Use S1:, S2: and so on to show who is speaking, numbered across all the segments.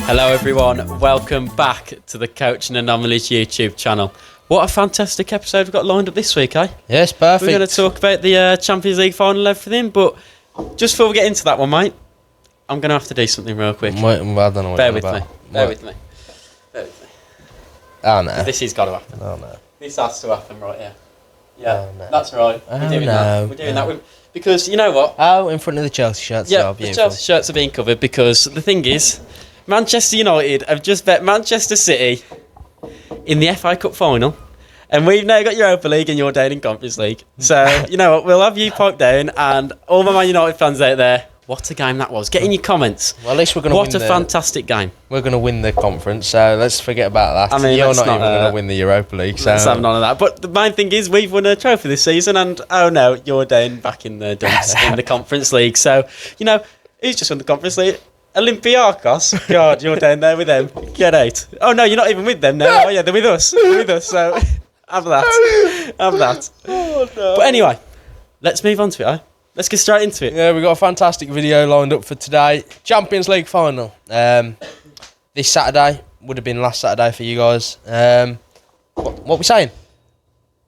S1: Hello everyone, welcome back to the Coaching Anomaly's YouTube channel. What a fantastic episode we've got lined up this week, eh?
S2: Yes, perfect.
S1: We're going to talk about the Champions League final and everything, but just before we get into that one, mate, I'm going to have to do something real quick.
S2: Wait, well, I don't know what
S1: Bear
S2: you're
S1: with
S2: about.
S1: me. Bear with me.
S2: Oh, no.
S1: This has got to happen.
S2: Oh, no.
S1: This has to happen right here. Yeah,
S2: Oh, no.
S1: that's right. We're doing that. We're doing that because you know what?
S2: Oh, in front of the Chelsea shirts.
S1: Yeah,
S2: Oh,
S1: the
S2: beautiful.
S1: Chelsea shirts are being covered because the thing is, Manchester United have just bet Manchester City in the FA Cup final, and we've now got Europa League and you're down in Conference League. So, you know what, we'll have you piped down, and all my Man United fans out there, what a game that was. Get in your comments.
S2: Well, at least we're going to win.
S1: What a fantastic game.
S2: We're going to win the conference, so let's forget about that.
S1: I mean,
S2: you're
S1: let's
S2: not even
S1: not,
S2: going to win the Europa League, so
S1: Let's have none of that. But the main thing is, we've won a trophy this season, and oh no, you're down back in the dumps in the Conference League. So, you know, who's just won the Conference League? Olympiacos. God, you're down there with them. Get out. Oh no, you're not even with them now. Oh yeah, they're with us. They're with us. So have that. Have that.
S2: Oh, no.
S1: But anyway, let's move on to it. Let's get straight into it.
S2: Yeah, we've got a fantastic video lined up for today. Champions League final. This Saturday would have been last Saturday for you guys. What we saying?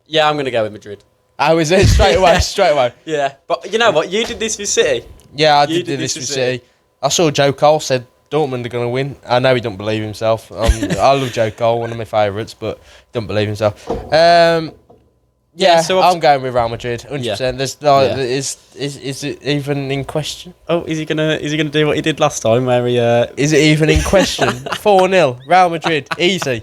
S1: Yeah, I'm going to go with Madrid.
S2: Oh, is it? Straight away, straight away.
S1: Yeah, but you know what? You did this with City.
S2: Yeah, I
S1: You
S2: did this with City. I saw Joe Cole said Dortmund are going to win. I know he don't believe himself. I love Joe Cole, one of my favourites, but he don't believe himself. Yeah,
S1: so
S2: I'm going with Real Madrid, 100%.
S1: Yeah.
S2: There's is it even in question?
S1: Oh, is he gonna do what he did last time, where he?
S2: Is it even in question? 4-0, Real Madrid, easy.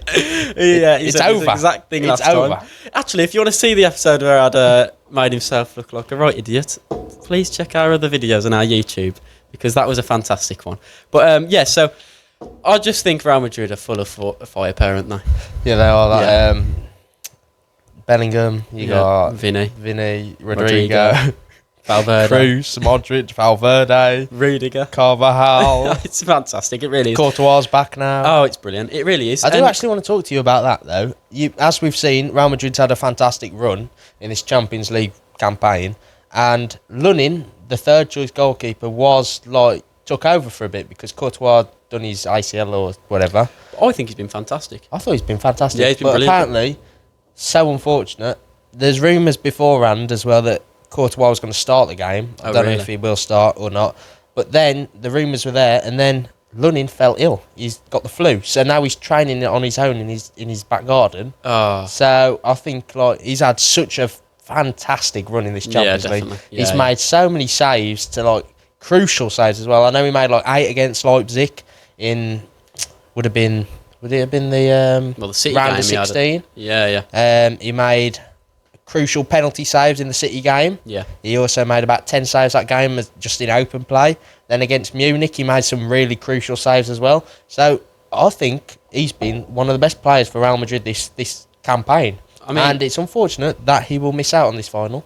S1: Yeah, he
S2: It's
S1: said
S2: over.
S1: the exact thing
S2: It's
S1: last
S2: over.
S1: time. Actually, if you want to see the episode where I'd made himself look like a right idiot, please check our other videos on our YouTube, because that was a fantastic one. But yeah, so I just think Real Madrid are full of firepower, aren't they?
S2: Yeah, they are. Like,
S1: Yeah.
S2: Bellingham, you got
S1: Vinny,
S2: Rodrigo,
S1: Valverde,
S2: Cruz, Modric, Valverde,
S1: Rudiger.
S2: Carvajal.
S1: It's fantastic. It really is.
S2: Courtois back now.
S1: Oh, it's brilliant. It really is.
S2: I do
S1: And-
S2: actually want to talk to you about that, though. As we've seen, Real Madrid's had a fantastic run in this Champions League campaign, and Lunin, the third-choice goalkeeper, took over for a bit because Courtois done his ACL or whatever.
S1: I think he's been fantastic.
S2: I thought he's been fantastic.
S1: Yeah, he's been
S2: but
S1: brilliant.
S2: apparently, so unfortunate. There's rumours beforehand as well that Courtois was going to start the game. I don't know if he will start or not. But then the rumours were there, and then Lunin fell ill. He's got the flu, so now he's training on his own in his back garden.
S1: Oh,
S2: So I think he's had such a fantastic run in this Champions League.
S1: definitely. Yeah,
S2: He's
S1: yeah.
S2: made so many saves crucial saves as well. I know he made 8 against Leipzig in would it have been the
S1: City
S2: round
S1: game
S2: of 16.
S1: Yeah.
S2: He made crucial penalty saves in the City game.
S1: Yeah.
S2: He also made about 10 saves that game just in open play. Then against Munich, he made some really crucial saves as well. So I think he's been one of the best players for Real Madrid this campaign. And it's unfortunate that he will miss out on this final.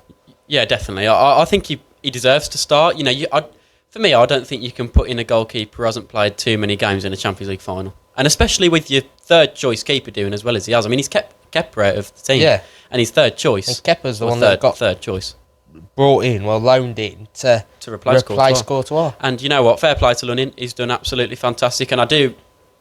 S1: Yeah, definitely. I think he deserves to start. You know, for me, I don't think you can put in a goalkeeper who hasn't played too many games in a Champions League final. And especially with your third choice keeper doing as well as he has. I mean, he's kept Kepa out of the team.
S2: Yeah.
S1: And he's third choice.
S2: And Kepa's the one that got
S1: third choice.
S2: loaned in to
S1: replace
S2: Courtois.
S1: And you know what? Fair play to Lunin. He's done absolutely fantastic. And I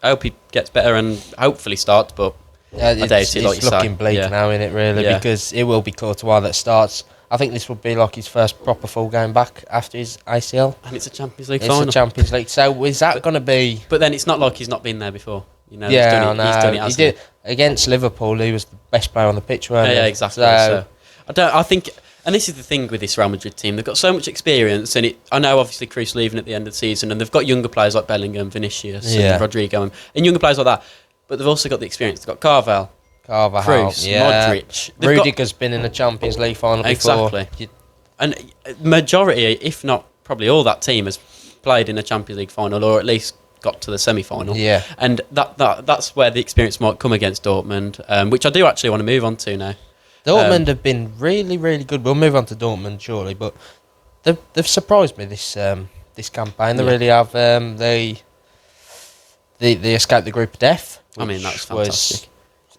S1: hope he gets better and hopefully starts, but I doubt it, like you
S2: It's looking
S1: say.
S2: bleak now, isn't it, really?
S1: Yeah.
S2: Because it will be Courtois that starts. I think this would be like his first proper full game back after his ACL.
S1: And it's a Champions League
S2: It's
S1: final.
S2: a Champions League. So is that going to be...
S1: But then it's not like he's not been there before. You know,
S2: Yeah,
S1: he's done it,
S2: he did. Against Liverpool, he was the best player on the pitch, weren't he?
S1: Yeah, exactly. So I think, and this is the thing with this Real Madrid team, they've got so much experience, and I know obviously Cruz leaving at the end of the season, and they've got younger players like Bellingham, Vinicius, and Rodrigo, and younger players like that, but they've also got the experience. They've got Carvajal, Cruz, Modric.
S2: Rudiger's been in the Champions League final before.
S1: Exactly. And majority, if not probably all that team has played in a Champions League final, or at least got to the semi-final.
S2: Yeah.
S1: And that's where the experience might come against Dortmund, which I do actually want to move on to now.
S2: Dortmund have been really, really good. We'll move on to Dortmund shortly, but they've surprised me this campaign. They really have. They escaped the group of death.
S1: I mean, that's fantastic.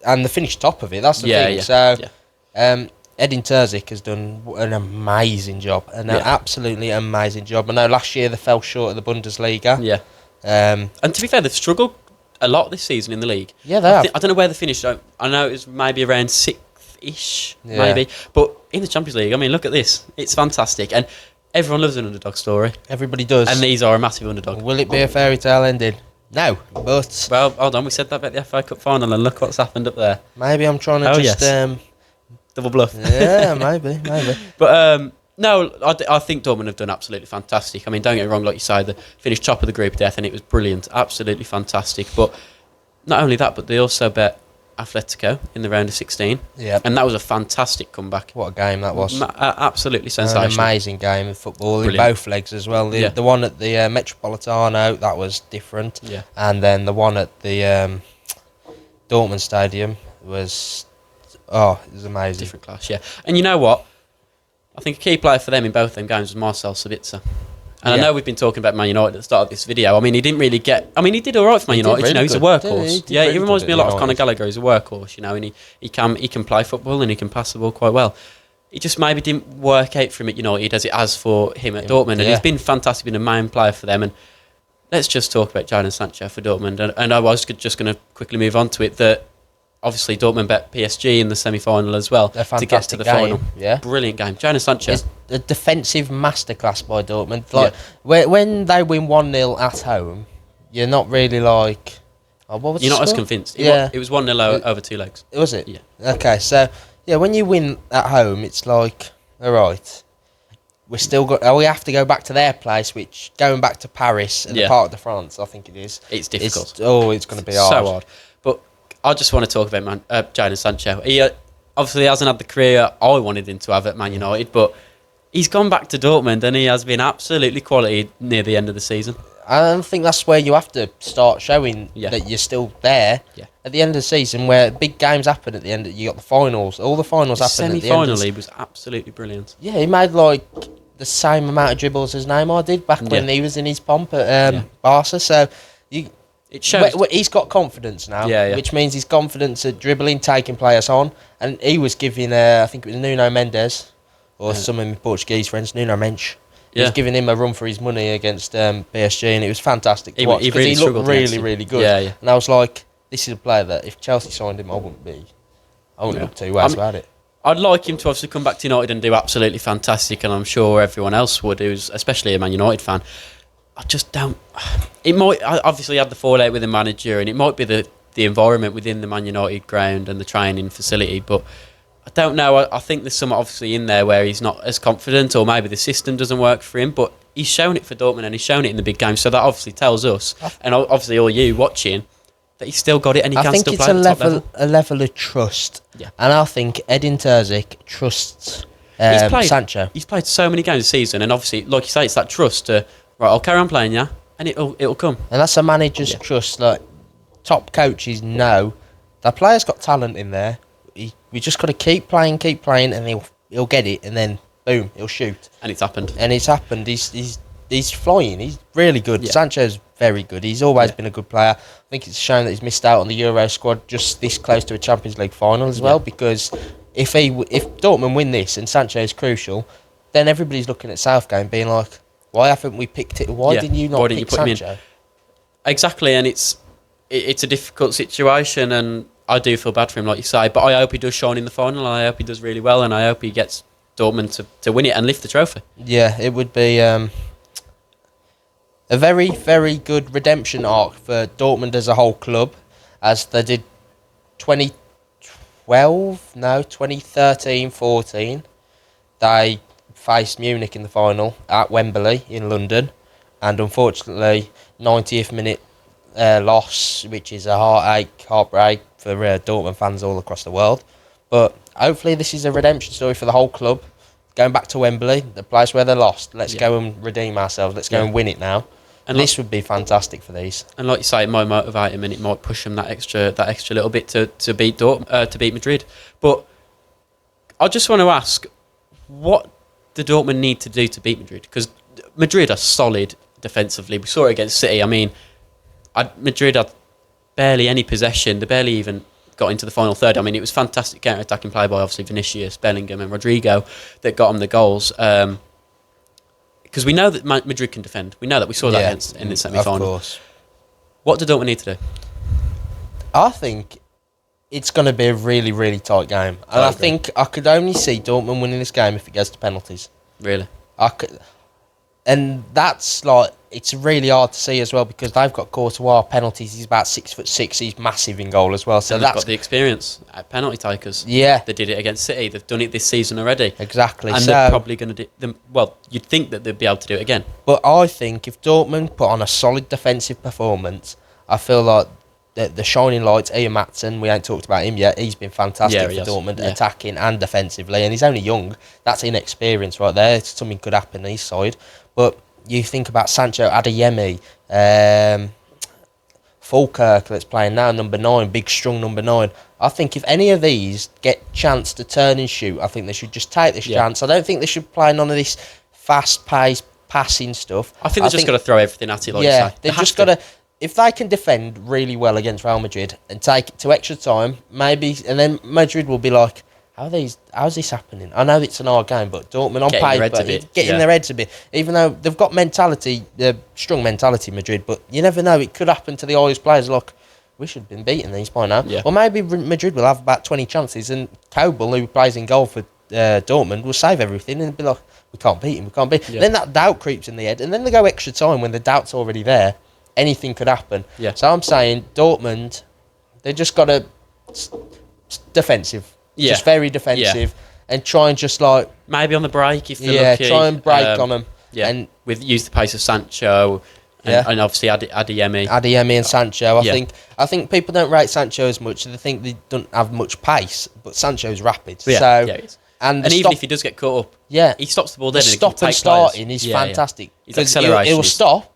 S2: And they finished top of it. That's the thing.
S1: Yeah.
S2: So, Edin Terzic has done an amazing job, an absolutely amazing job. I know last year they fell short of the Bundesliga.
S1: Yeah. And to be fair, they've struggled a lot this season in the league.
S2: Yeah, they have.
S1: I don't know where they finished. I know it was maybe around 6th-ish,
S2: Yeah.
S1: maybe. But in the Champions League, I mean, look at this. It's fantastic. And everyone loves an underdog story.
S2: Everybody does.
S1: And these are a massive underdog.
S2: Will it be a fairy tale ending? No, but...
S1: Well, hold on. We said that about the FA Cup final, and look what's happened up there.
S2: Maybe I'm trying to
S1: Double bluff.
S2: Yeah, maybe.
S1: But no, I think Dortmund have done absolutely fantastic. I mean, don't get me wrong, like you say, they finished top of the group death and it was brilliant, absolutely fantastic. But not only that, but they also bet Atletico in the round of 16.
S2: Yeah.
S1: And that was a fantastic comeback.
S2: What a game that was.
S1: Absolutely sensational.
S2: An amazing game of football
S1: Brilliant.
S2: in both legs as well. The one at the Metropolitano, that was different.
S1: Yeah.
S2: And then the one at the Dortmund Stadium was... Oh, it was amazing.
S1: Different class, yeah. And you know what? I think a key player for them in both them games was Marcel Sabitzer. And I know we've been talking about Man United at the start of this video. I mean, he didn't really get... I mean, he did all right for Man United,
S2: really
S1: he's a
S2: good.
S1: workhorse.
S2: He really
S1: reminds
S2: good
S1: me a
S2: at
S1: lot of
S2: United.
S1: Conor Gallagher. He's a workhorse, and he can play football and he can pass the ball quite well. It just maybe didn't work out for him at United as it has for him at Dortmund. And he's been fantastic, been a main player for them. And let's just talk about Jadon Sancho for Dortmund. And I was just going to quickly move on to it, that obviously Dortmund bet PSG in the semi-final as well to get to the final.
S2: Yeah.
S1: Brilliant game. Jadon Sancho.
S2: It's a defensive masterclass by Dortmund. Like when they win 1-0 at home, you're not really like... Oh, what was
S1: You're
S2: the
S1: not as
S2: score?
S1: convinced.
S2: Yeah.
S1: It was 1-0 over 2 legs.
S2: Was it?
S1: Yeah.
S2: Okay, so when you win at home, it's like, all right, we have to go back to their place, which going back to Paris and the Parc de France, I think it is.
S1: It's difficult.
S2: It's going to be hard.
S1: So hard. But I just want to talk about Jadon Sancho. He obviously hasn't had the career I wanted him to have at Man United, but he's gone back to Dortmund and he has been absolutely quality near the end of the season.
S2: I think that's where you have to start showing that you're still there.
S1: Yeah.
S2: At the end of the season, where big games happen at the end, you got the finals. All the finals happen at the end.
S1: Semi-final, he was absolutely brilliant.
S2: Yeah, he made like the same amount of dribbles as Neymar did back when he was in his pomp at Barca. So
S1: it shows.
S2: He's got confidence now, which means he's confidence at dribbling, taking players on. And he was giving, I think it was Nuno Mendes, or some of my Portuguese friends, Nuno Mendes. He was giving him a run for his money against PSG, and it was fantastic to watch because he looked really good.
S1: Yeah.
S2: And I was like, this is a player that if Chelsea signed him, I wouldn't look too ways about it.
S1: I'd like him to obviously come back to United and do absolutely fantastic, and I'm sure everyone else would, who's especially a Man United fan. I just don't... It might... I obviously had the fallout with the manager, and it might be the environment within the Man United ground and the training facility, but I don't know. I think there's some obviously in there where he's not as confident, or maybe the system doesn't work for him, but he's shown it for Dortmund and he's shown it in the big games, so that obviously tells us, and obviously all you watching, that he's still got it and he can still play at the top level.
S2: A level of trust. Yeah. And I think Edin Terzic trusts Sancho.
S1: He's played so many games this season, and obviously, like you say, it's that trust to, right, I'll carry on playing, and it'll come.
S2: And that's a manager's trust. Like, top coaches know that player's got talent in there. We just got to keep playing, and he'll get it, and then boom, he'll shoot.
S1: And it's happened.
S2: He's flying. He's really good. Yeah. Sancho's very good. He's always been a good player. I think it's a shame that he's missed out on the Euro squad just this close to a Champions League final as well, because if Dortmund win this and Sancho is crucial, then everybody's looking at Southgate being like, why haven't we picked it? Why didn't you not pick Sancho?
S1: Exactly, and it's a difficult situation, and I do feel bad for him, like you say, but I hope he does shine in the final, and I hope he does really well, and I hope he gets Dortmund to win it and lift the trophy. Yeah,
S2: it would be a very, very good redemption arc for Dortmund as a whole club, as they did 2013-14. They faced Munich in the final at Wembley in London, and unfortunately 90th minute loss, which is a heartbreak for Dortmund fans all across the world. But hopefully this is a redemption story for the whole club, going back to Wembley, the place where they lost. Let's go and redeem ourselves. Let's go and win it now. And this would be fantastic for these. And like you say, it might motivate him, and it might push him that extra little bit to beat Madrid. But I just want to ask, what do Dortmund need to do to beat Madrid? Because Madrid are solid defensively. We saw it against City. I mean, Madrid had barely any possession. They barely even got into the final third. I mean, it was fantastic counter-attacking play by obviously Vinicius, Bellingham and Rodrigo that got them the goals. Because we know that Madrid can defend. We know that. We saw that in the semi-final. Of course. What do Dortmund need to do? I think it's going to be a really, really tight game. And I think I could only see Dortmund winning this game if it goes to penalties.
S1: Really?
S2: I could, and that's like, it's really hard to see as well because they've got Courtois penalties. He's about 6'6". He's massive in goal as well. So
S1: and
S2: that's
S1: got the experience at penalty takers.
S2: Yeah,
S1: they did it against City. They've done it this season already.
S2: Exactly.
S1: And they're probably going to do them. Well, you'd think that they'd be able to do it again.
S2: But I think if Dortmund put on a solid defensive performance, I feel like the shining lights, Ian Maatsen, we ain't talked about him yet. He's been fantastic for Dortmund, attacking and defensively, and he's only young. That's inexperience right there. Something could happen on his side. But you think about Sancho, Adeyemi, Falkirk that's playing now, number 9, big strong number 9. I think if any of these get chance to turn and shoot, I think they should just take this chance. I don't think they should play none of this fast-paced passing stuff.
S1: I think they've just got to throw everything at it, like you say.
S2: They've just got to... If they can defend really well against Real Madrid and take it to extra time, maybe, and then Madrid will be like, how's this happening? I know it's an hard game, but Dortmund on paper, getting their heads a bit. Even though they've got mentality, strong mentality, Madrid, but you never know, it could happen to the Irish players, like, we should have been beating these by now. Yeah. Or maybe Madrid will have about 20 chances, and Kobel, who plays in goal for Dortmund, will save everything and be like, we can't beat him. Then that doubt creeps in the head, and then they go extra time when the doubt's already there. Anything could happen. Yeah. So I'm saying Dortmund, they just got to defensive, just very defensive, and try and just like
S1: maybe on the break if they're lucky.
S2: Try and break on them.
S1: Yeah, and use the pace of Sancho and obviously Adeyemi
S2: and Sancho. I think people don't rate Sancho as much. They think they don't have much pace, but Sancho's rapid. And
S1: even if he does get caught up, he stops the ball. Then
S2: stop and starting is fantastic.
S1: His acceleration.
S2: He'll stop.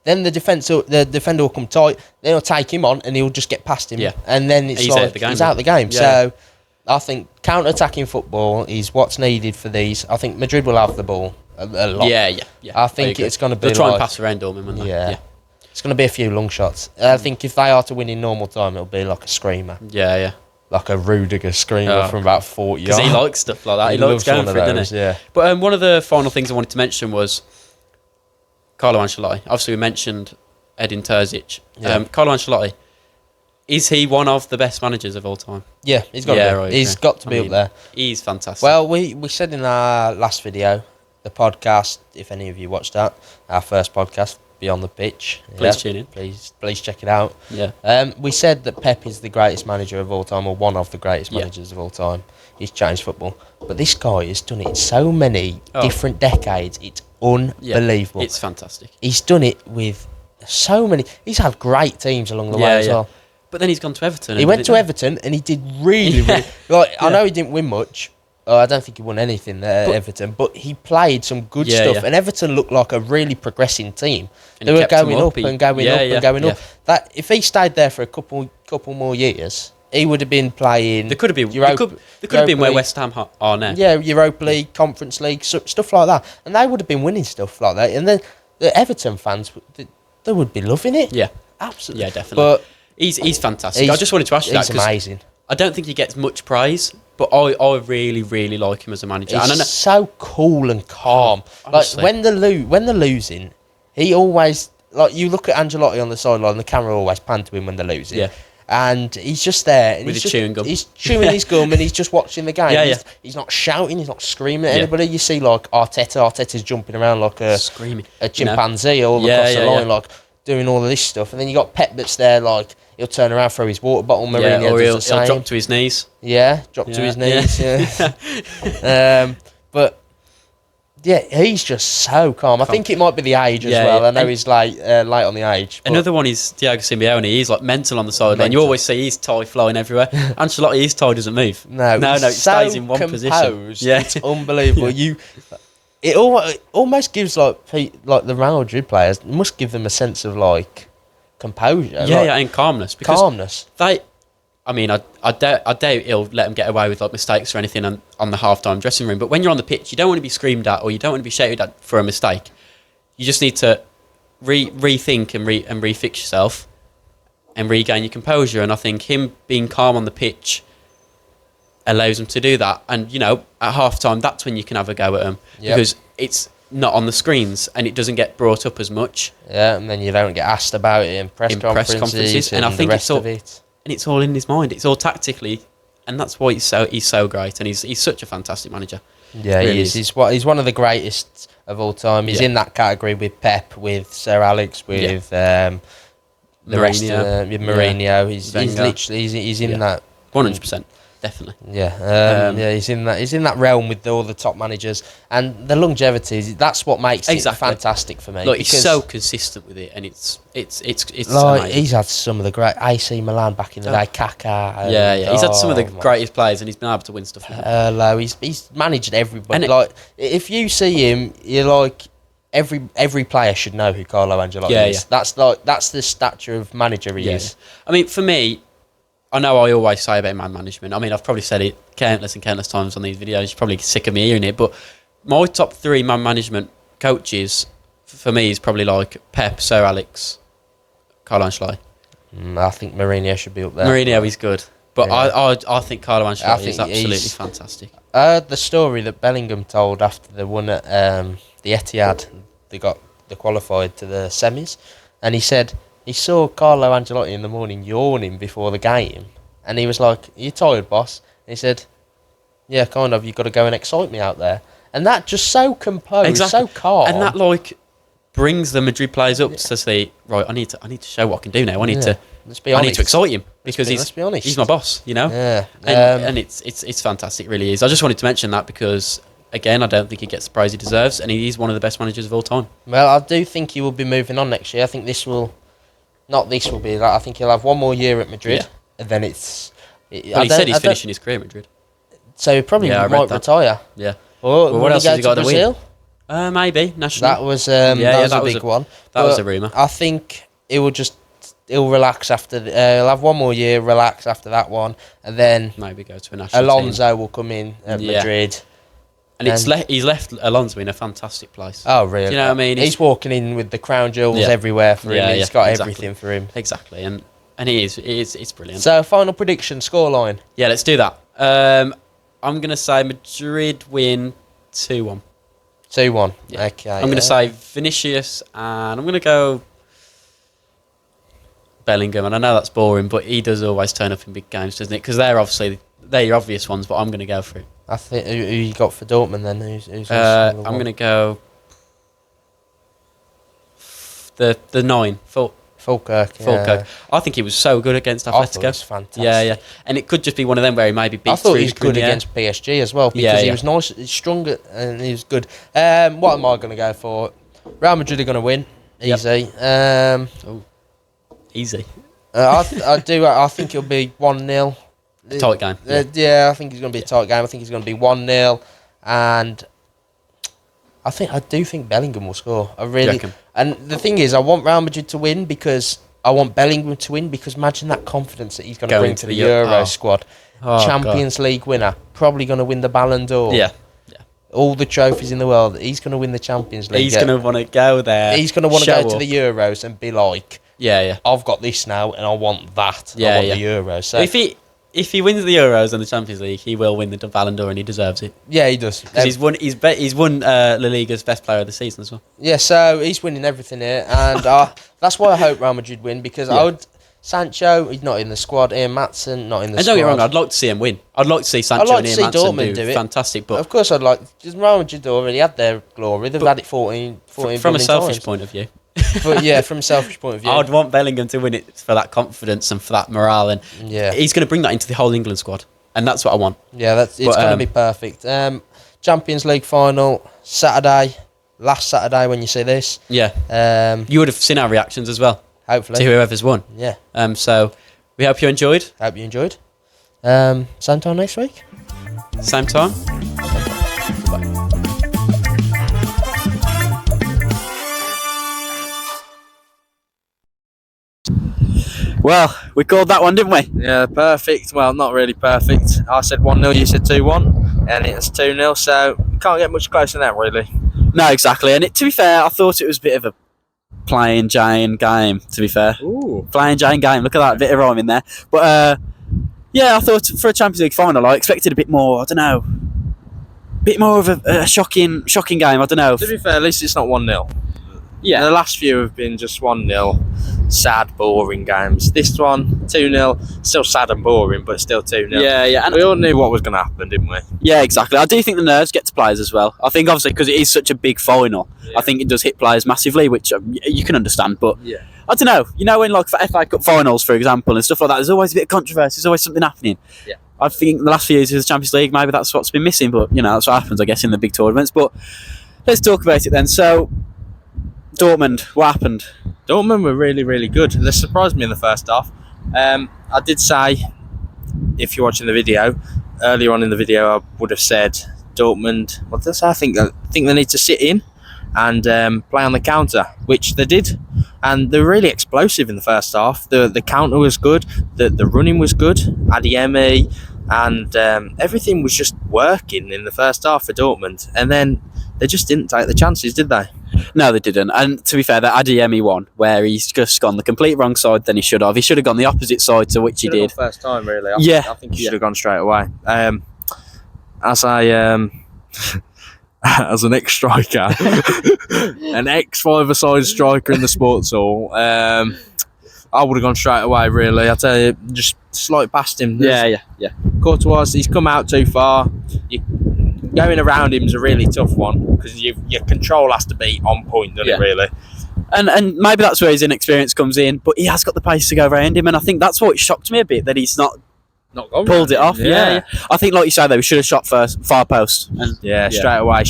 S2: Then the defender will come tight. Then he'll take him on, and he'll just get past him. Yeah. And then he's out the game. Yeah. So I think counter-attacking football is what's needed for these. I think Madrid will have the ball a lot.
S1: Yeah.
S2: I think it's going to be.
S1: They'll try and pass around Dortmund, won't they?
S2: Yeah. It's going to be a few long shots. I think if they are to win in normal time, it'll be like a screamer.
S1: Yeah.
S2: Like a Rudiger screamer from about 40 yards.
S1: Because he likes stuff like that. He likes going for it, doesn't he?
S2: Yeah.
S1: But one of the final things I wanted to mention was Carlo Ancelotti. Obviously, we mentioned Edin Terzic. Carlo Ancelotti, is he one of the best managers of all time?
S2: Yeah, he's got to be.
S1: Right,
S2: he's got to be up there.
S1: He's fantastic.
S2: Well, we said in our last video, the podcast, if any of you watched that, our first podcast, Beyond the Pitch.
S1: Please tune in.
S2: Please check it out.
S1: Yeah.
S2: We said that Pep is the greatest manager of all time, or one of the greatest managers of all time. He's changed football. But this guy has done it in so many different decades. It's unbelievable.
S1: It's fantastic.
S2: He's done it with so many. He's had great teams along the way as well.
S1: But then he's gone to Everton.
S2: He went to Everton and he did really. I know he didn't win much. I don't think he won anything there at Everton, but he played some good stuff. Yeah. And Everton looked like a really progressing team.
S1: And
S2: they were going up and going up. That if he stayed there for a couple more years, he would have been playing.
S1: There could have been. There could have been where West Ham are now.
S2: Yeah, Europa League, Conference League, stuff like that, and they would have been winning stuff like that. And then the Everton fans, they would be loving it.
S1: Yeah,
S2: absolutely.
S1: Yeah, definitely. But he's fantastic. I just wanted to ask you that.
S2: He's amazing.
S1: I don't think he gets much praise, but I really, really like him as a manager.
S2: He's so cool and calm. Honestly. Like when they're losing, he always, like, you look at Ancelotti on the sideline, the camera always pans to him when they're losing. Yeah. And he's just there. And
S1: with his chewing gum.
S2: He's chewing his gum and he's just watching the game. He's not shouting, he's not screaming at anybody. You see, like, Arteta's jumping around like a chimpanzee all across the line, like, doing all of this stuff. And then you got Pep that's there, like, he'll turn around, throw his water bottle, Mourinho
S1: or
S2: does the
S1: he'll
S2: same.
S1: drop to his knees.
S2: Yeah, to his knees, but, yeah, he's just so calm. I think it might be the age as well. I know he's late on the age.
S1: Another one is Thiago Simeone. He's like mental on the sideline. You always see his tie flying everywhere. Ancelotti, his tie doesn't move.
S2: No,
S1: it stays in one position.
S2: Yeah, it's unbelievable. It almost gives like the Real Madrid players, it must give them a sense of like composure.
S1: And calmness. Because I doubt he'll let them get away with like mistakes or anything on the half-time dressing room. But when you're on the pitch, you don't want to be screamed at or you don't want to be shouted at for a mistake. You just need to rethink and refix yourself and regain your composure. And I think him being calm on the pitch allows him to do that. And, at half-time, that's when you can have a go at him. Yep. Because it's not on the screens and it doesn't get brought up as much.
S2: Yeah, and then you don't get asked about it in press conferences and I think the rest of it.
S1: and it's all in his mind. It's all tactically, and that's why he's so great, and he's such a fantastic manager.
S2: Yeah, really he is. He's one of the greatest of all time. He's in that category with Pep, with Sir Alex, with the rest of with Mourinho. He's literally he's in that
S1: 100%. Definitely.
S2: Yeah, he's in that realm with all the top managers, and the longevity. That's what makes it fantastic for me.
S1: Look, he's so consistent with it, and it's
S2: like
S1: amazing.
S2: He's had some of the great AC Milan back in the day, Kaká.
S1: He's had some of the greatest players, and he's been able to win stuff.
S2: He's managed everybody. Like if you see him, you're like every player should know who Carlo Ancelotti is. That's the stature of manager he is.
S1: I mean, for me, I know I always say about man management. I mean, I've probably said it countless times on these videos. You're probably sick of me hearing it, but my top 3 man management coaches for me is probably like Pep, Sir Alex, Carlo Ancelotti.
S2: I think Mourinho should be up there.
S1: Mourinho is good, but I think Carlo Ancelotti is absolutely fantastic.
S2: The story that Bellingham told after they won at the Etihad, they qualified to the semis, and he said he saw Carlo Ancelotti in the morning yawning before the game, and he was like, "Are you tired, boss?" And he said, "Yeah, kind of. You've got to go and excite me out there." And that just so composed, so calm,
S1: and that like brings the Madrid players up to say, "Right, I need to show what I can do now. I need to excite him because he's my boss, you know."
S2: Yeah,
S1: and it's fantastic, it really is. I just wanted to mention that because, again, I don't think he gets the praise he deserves, and he is one of the best managers of all time.
S2: Well, I do think he will be moving on next year. I think I think he'll have one more year at Madrid, and then it's.
S1: Well, he said he's finishing his career at Madrid,
S2: so he probably might retire.
S1: Yeah.
S2: Or what else has he got to Brazil?
S1: Maybe national.
S2: That was that was a big one.
S1: That was a rumour.
S2: I think he'll relax after. He'll have one more year, relax after that one, and then
S1: maybe go to a national
S2: Alonso
S1: team.
S2: will come in at Madrid.
S1: And he's left Alonso in a fantastic place.
S2: Oh, really?
S1: Do you know what I mean?
S2: He's walking in with the crown jewels everywhere for him. He's got everything for him.
S1: Exactly, and it's brilliant.
S2: So, final prediction, scoreline.
S1: Yeah, let's do that. I'm going to say Madrid win 2-1.
S2: 2-1.
S1: Yeah.
S2: Okay.
S1: I'm going to say Vinicius, and I'm going to go Bellingham. And I know that's boring, but he does always turn up in big games, doesn't it? Because they're your obvious ones, but I'm going to go for it.
S2: I think who you got for Dortmund then? Who's
S1: I'm going to go the 9.
S2: Fulkirk.
S1: I think he was so good against Atletico.
S2: I thought he was fantastic.
S1: Yeah. And it could just be one of them where he maybe beats.
S2: I thought he was good against PSG as well because he was nice, he's stronger, and he was good. What am I going to go for? Real Madrid are going to win. Easy.
S1: Easy.
S2: I do. I think it'll be 1-0.
S1: Tight game.
S2: Yeah, I think it's going to be a tight game. I think it's going to be 1-0, and I do think Bellingham will score. I really. And the thing is, I want Real Madrid to win because I want Bellingham to win because imagine that confidence that he's going to bring to the Euro squad. Champions League winner, probably going to win the Ballon d'Or.
S1: Yeah.
S2: All the trophies in the world. He's going to win the Champions League.
S1: He's going to want to go there.
S2: He's going to want to go to the Euros and be like,
S1: yeah.
S2: I've got this now, and I want that. I want the Euros. So
S1: if he wins the Euros and the Champions League, he will win the Ballon d'Or, and he deserves it.
S2: Yeah, he does.
S1: Because he's won La Liga's best player of the season as well.
S2: Yeah, so he's winning everything here, and that's why I hope Real Madrid win because Sancho, he's not in the squad. Ian Maatsen, not in the squad.
S1: Don't get me wrong, I'd like to see him win. I'd like to see Sancho and Ian Maatsen do it. Fantastic, but
S2: of course I'd like. Because Real Madrid already had their glory. They've had it 14
S1: from a selfish point of view.
S2: But yeah, from a selfish point of view,
S1: I'd want Bellingham to win it for that confidence and for that morale, and he's going to bring that into the whole England squad, and that's what I want.
S2: Yeah, it's going to be perfect. Champions League final Saturday, last Saturday when you see this.
S1: Yeah, you would have seen our reactions as well.
S2: Hopefully,
S1: to whoever's won.
S2: Yeah.
S1: So we hope you enjoyed.
S2: Same time next week.
S1: Same time. Well, we called that one, didn't we?
S2: Yeah, perfect. Well, not really perfect. I said 1-0, you said 2-1, and it's 2-0, so you can't get much closer than that, really.
S1: No, exactly. And to be fair, I thought it was a bit of a plain Jane game, to be fair.
S2: Ooh.
S1: Plain Jane game. Look at that, bit of rhyme in there. But, I thought for a Champions League final, I expected a bit more, I don't know, a bit more of a shocking game, I don't know.
S2: To be fair, at least it's not 1-0.
S1: Yeah.
S2: The last few have been just 1-0. sad, boring games. This one, 2-0, still sad and boring, but still 2-0.
S1: Yeah. And
S2: we all knew what was going to happen, didn't we?
S1: Yeah, exactly. I do think the nerves get to players as well. I think obviously because it is such a big final, I think it does hit players massively, which you can understand. But I don't know. You know, when like for FA Cup finals, for example, and stuff like that, there's always a bit of controversy. There's always something happening.
S2: Yeah.
S1: I think the last few years of the Champions League, maybe that's what's been missing. But you know, that's what happens, I guess, in the big tournaments. But let's talk about it then. So, Dortmund, what happened?
S2: Dortmund were really, really good. They surprised me in the first half. I did say, if you're watching the video, earlier on in the video, I would have said Dortmund. What did I say? I think they need to sit in and play on the counter, which they did, and they were really explosive in the first half. The counter was good, the running was good, Adeyemi, and everything was just working in the first half for Dortmund, and then they just didn't take the chances, did they?
S1: No, they didn't. And to be fair, the Adeyemi one, where he's just gone the complete wrong side than he should have. He should have gone the opposite side to which he did.
S2: First time, really.
S1: I
S2: think he should have gone straight away. As an ex-striker, an ex-five-a-side striker in the sports hall, I would have gone straight away, really. I tell you, just slide past him.
S1: Yeah.
S2: Courtois, he's come out too far. Going around him is a really tough one because your control has to be on point, doesn't it, really?
S1: And maybe that's where his inexperience comes in, but he has got the pace to go around him, and I think that's what shocked me a bit, that he's not pulled it off. Yeah. I think, like you say, though, we should have shot first, far post. And,
S2: straight away.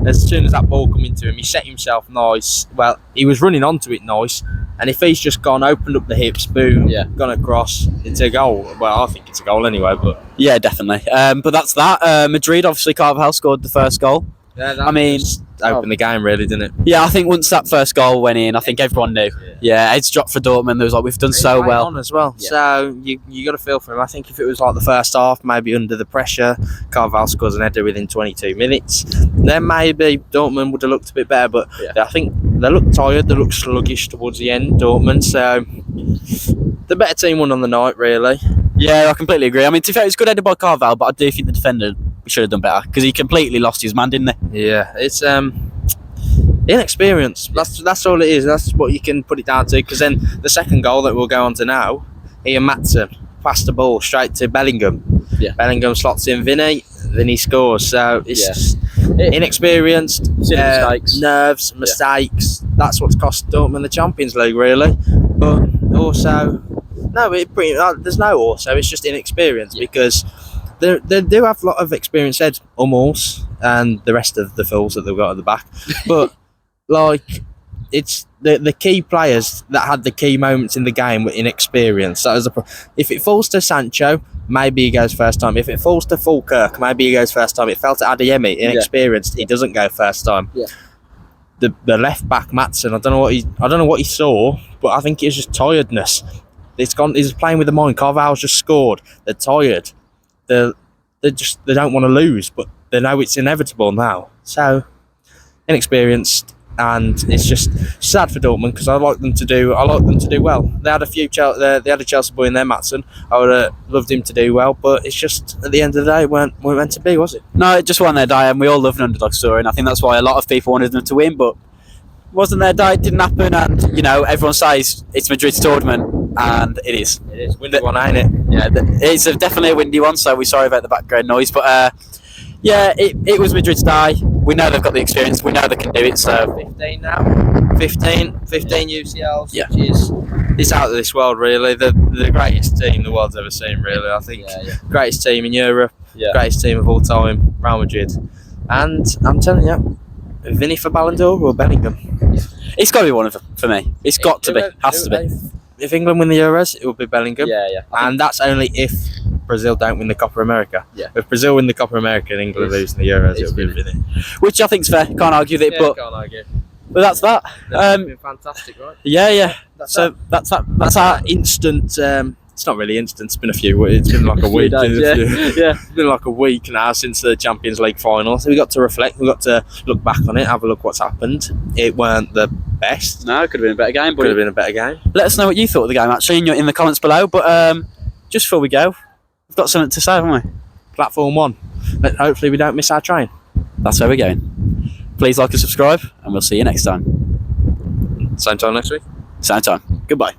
S2: As soon as that ball come into him, he set himself nice. Well, he was running onto it nice, and if he's just gone, opened up the hips, boom, gone across, it's a goal. Well, I think it's a goal anyway, but...
S1: Yeah, definitely. But that's that. Madrid, obviously, Carvajal scored the first goal.
S2: Yeah, opened the game, really, didn't it?
S1: Yeah, I think once that first goal went in, I think everyone knew. Yeah, heads dropped for Dortmund. There was like, we've done so well.
S2: On as well. Yeah. So you got to feel for him. I think if it was like the first half, maybe under the pressure, Carvajal scores an header within 22 minutes, then maybe Dortmund would have looked a bit better. But I think they looked tired. They looked sluggish towards the end, Dortmund. So the better team won on the night, really.
S1: Yeah, I completely agree. I mean, to be fair, it was good headed by Carvajal, but I do think the defender should have done better because he completely lost his man, didn't he?
S2: Yeah, it's inexperience. That's all it is. That's what you can put it down to. Because then the second goal that we'll go on to now, Ian Maatsen passed the ball straight to Bellingham. Yeah. Bellingham slots in Vinny, then he scores. So it's just inexperienced, nerves, mistakes. That's what's cost Dortmund the Champions League, really. But also, there's no also. It's just inexperience because they do have a lot of experienced heads, Hummels and the rest of the fools that they've got at the back. But like, it's the key players that had the key moments in the game were inexperienced. If it falls to Sancho, maybe he goes first time. If it falls to Fulkirk, maybe he goes first time. It fell to Adeyemi, inexperienced. He doesn't go first time. Yeah. The left back Maatsen, I don't know what he saw, but I think it's just tiredness. He's playing with the mind. Carvalho's just scored. They're tired. They don't want to lose, but they know it's inevitable now. So inexperienced, and it's just sad for Dortmund because I like them to do well. They had they had a Chelsea boy in there, Maatsen. I would have loved him to do well, but it's just at the end of the day, it weren't meant to be, was it?
S1: No, it just wasn't their day, and we all love an underdog story, and I think that's why a lot of people wanted them to win, but it wasn't their day. It didn't happen, and you know, everyone says it's Madrid's tournament. And it is.
S2: It is. Windy one, ain't it?
S1: Yeah, it's definitely a windy one, so we're sorry about the background noise. But it was Madrid's day. We know they've got the experience. We know they can do it. So
S2: 15 now. 15 UCLs, which is out of this world, really. The greatest team the world's ever seen, really. I think greatest team in Europe, greatest team of all time, Real Madrid. And I'm telling you, Vinny for Ballon d'Or or Bellingham?
S1: It's got to be one of them for me. It's got to be. Has to be.
S2: If England win the Euros, it will be Bellingham. And that's only if Brazil don't win the Copa America. Yeah. If Brazil win the Copa America and England lose in the Euros, it will be Vinny.
S1: Which I think's fair. Can't argue with it.
S2: Can't argue.
S1: But that's that.
S2: That's been fantastic, right?
S1: Yeah. That's our instant.
S2: It's not really instant. It's been a few. It's been like a week. It's been like a week now since the Champions League final. So we got to reflect. We got to look back on it. Have a look what's happened. It weren't the best.
S1: No, it could have been a better game.
S2: Could have been a better game.
S1: Let us know what you thought of the game actually in the comments below. But just before we go, we've got something to say, haven't we?
S2: Platform 1. Hopefully we don't miss our train.
S1: That's where we're going. Please like and subscribe, and we'll see you next time.
S2: Same time next week.
S1: Same time. Goodbye.